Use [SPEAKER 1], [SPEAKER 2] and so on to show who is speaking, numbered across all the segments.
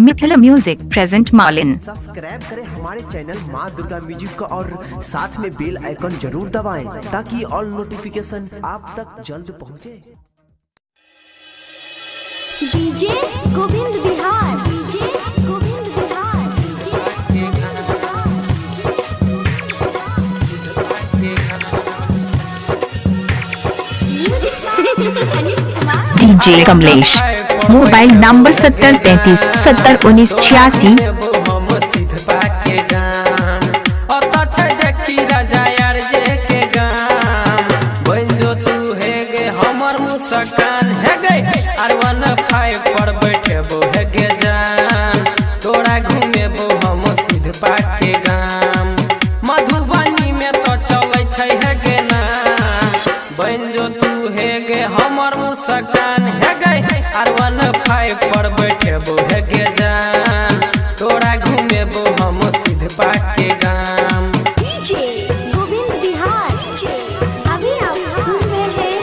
[SPEAKER 1] Mithila music present मॉलिन।
[SPEAKER 2] Subscribe करें हमारे चैनल माँ दुर्गा म्यूजिक को और साथ में बेल आइकन जरूर दबाएं ताकि ऑल नोटिफिकेशन आप तक जल्द पहुँचे।
[SPEAKER 3] DJ Govind Bihar, DJ Govind Bihar,
[SPEAKER 1] DJ Kamlesh, mobile number 7033 7019 86।
[SPEAKER 4] मुस्कान है गई R15 पर बैठे बो है गे जान, तोरा घूमे बो हम सिद्ध पाक के गाम। मधुबनी में तो चले छै है गे ना, बन जो तू है गे हमर मुस्कान है गई R15 पर बैठे बो है गे जान, तोरा घूमे बो हम सिद्ध पाक के गाम।
[SPEAKER 3] डीजे गोविंद बिहार, अभी आप सुन रहे हैं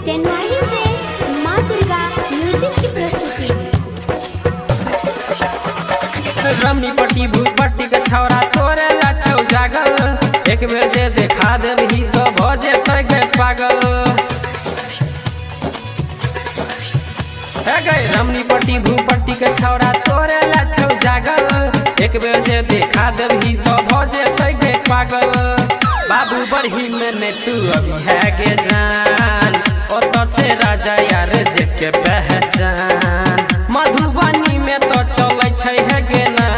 [SPEAKER 3] तेनाली से माँ दुर्गा म्यूजिक की प्रस्तुति।
[SPEAKER 4] रमनी पट्टी भूपट्टी के छौरा तोरे लाछौ जागल, एक बेर जे देखा देबही तो भ जेतै गे पागल। हे गे रमनी पट्टी भूपट्टी के छौरा तोरे लाछौ जागल, एक बेर जे देखा देबही तो भ जेतै गे पागल। बाबू बढ़ी में ने तू अभी है गे जान, ओ तो छे राजा यार जे के पहचान। मधुबनी में तो चलै छै है गे ना,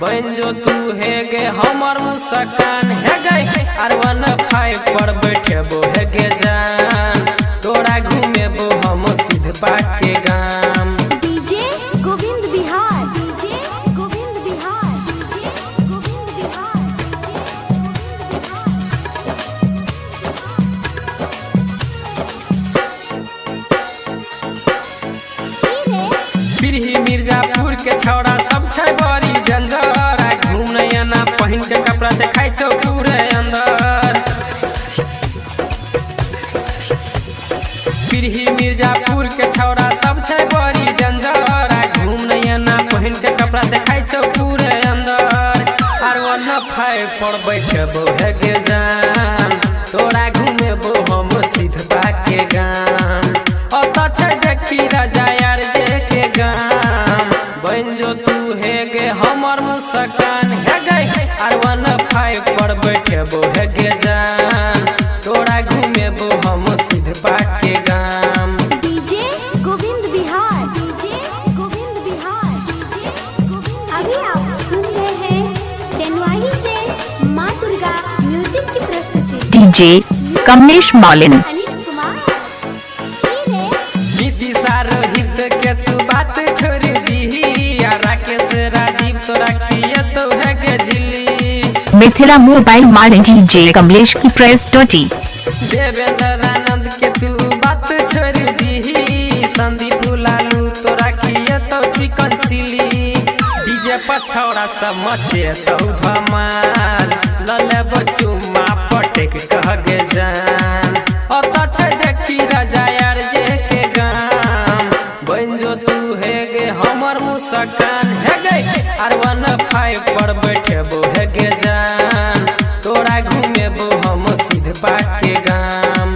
[SPEAKER 4] बन जो तू है गे हमर मुस्कान है गे R15 पर बैठे बो है गे जान, तोरा घूमे बो हम सिद्ध पाक के गाम।
[SPEAKER 3] DJ Govind Bihar, DJ Govind Bihar, DJ Govind Bihar,
[SPEAKER 4] Birhi Mirzapur के छौड़ा सब छै बड़ी डेंजर, घूम नया ना पहिन के कपड़ा देखाई छौ पूरे अंदर। बिरही मिर्जापुर के छौड़ा सब छै बड़ी डेंजर, घूम नया ना पहिन के कपड़ा देखाई छौ पूरे अंदर। R15 पर बैठे बो है गे जान, तोरा घूमे बो हम सिद्ध पाक के गाम। ओ तो छै देखी राजा यार जे के गाम, बन जो तू है गे हमर मुस्कान है गे R15 पर बैठे बो है गे जान, तोरा घूमे बो हम सिद्ध पाक के गाम।
[SPEAKER 3] DJ Govind Bihar, DJ Govind Bihar, DJ Govind. अभी आप सुन रहे हैं तेनवाही से माँ दुर्गा म्यूजिक की प्रस्तुति।
[SPEAKER 1] डीजे कमलेश मॉलिन।
[SPEAKER 3] अनिल कुमार
[SPEAKER 4] नीति सारोहित के तू बात छोड़ दी, राकेश राजीव तो रखिए तो है गे झिल्ली।
[SPEAKER 1] मिथिला मोबाइल मॉलिन डीजे कमलेश की प्रस्तुति।
[SPEAKER 4] देवेंद्र आनंद के तू बात छोड़ दी, संदीप लालू तो रखिए तो चिकन चिली। डीजे पर छौड़ा सब मचे तो धमाल, लले बच्चू माँ पटेक कह गे जान। ओ तो छै देखी राजा यार जे के गाम, बन जो तू है गे हमर मुस्कान है गे R15 पर बैठे बो है गे जान, तोरा घूमे बो हम सिद्ध पाक के गाम।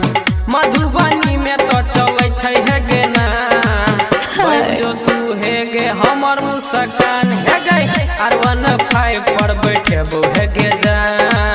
[SPEAKER 4] मधुबनी में तो चलै छै है गे ना, बन जो तू है गे हमर मुस्कान है गे R15 पर बैठे बो है गे जान,